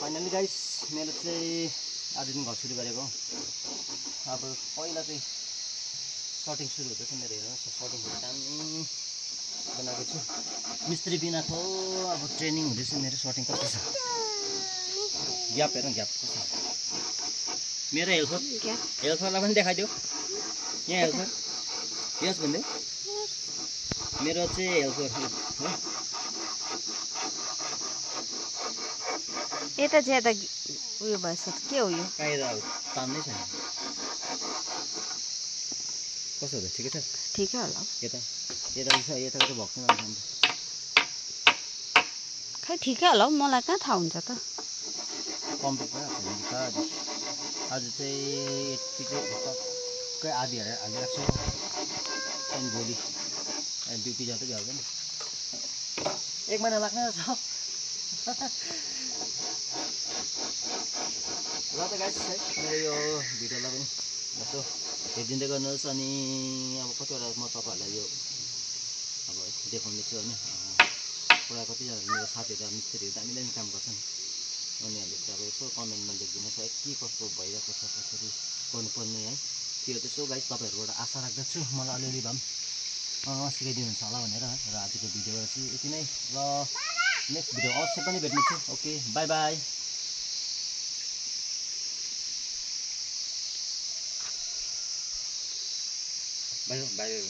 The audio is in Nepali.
फाइनली गाइस मेरो चाहिँ आज दिन घर सुरु गरेको अब पहिला चाहिँ सर्टिङ सुरु हुँदैछ मेरो हेर्नुहोस् सर्टिङ दामी बनाएको छु मिस्त्री बिनाको अब ट्रेनिङ हुँदैछ मेरो सर्टिङ कस्तो छ ग्याप हेरौँ ग्याप कस्तो छ मेरो हेल्परलाई पनि देखाइदियो यहाँ हेल्पर यस भन्दै मेरो चाहिँ हेल्पर हो यता ज्यादा उयो भएछ के हो यो कायदा तान्नै छैन कसो हो ठिकै छ ठिकै होला यता यताको चाहिँ भक्सन आउँछ खै ठिकै होला हौ मलाई कहाँ थाहा हुन्छ त कम्प्लिट भइरहेको छ आज चाहिँ यति चाहिँ टक्कै आधी हालिरहेको छु अनि भोलि ड्युटी जाँदै भ्याउँदैन 1 महिना लाग्ने छ ल त गाइस है मेरो यो भिडियोलाई पनि यसो हेरिदिँदै गर्नुहोस् अनि अब कतिवटा म तपाईँहरूलाई यो अब देखाउने छु होइन पुरा कतिजना मेरो साथीहरू मिस्त्रीहरू दामी दामी काम गर्छन् उनीहरूले चाहिँ अब यसो कमेन्टमा लेखिदिनुहोस् है के कस्तो भइरहेको छ कसरी गर्नुपर्ने है त्यो त्यसो गाइस तपाईँहरूबाट आशा राख्दछु मलाई अलिअलि भए पनि सिकाइदिनुहुन्छ होला भनेर र आजको भिडियोबाट चाहिँ यति नै र नेक्स्ट भिडियो अवश्य पनि भेट्नेछु ओके बाई बाई बाहिर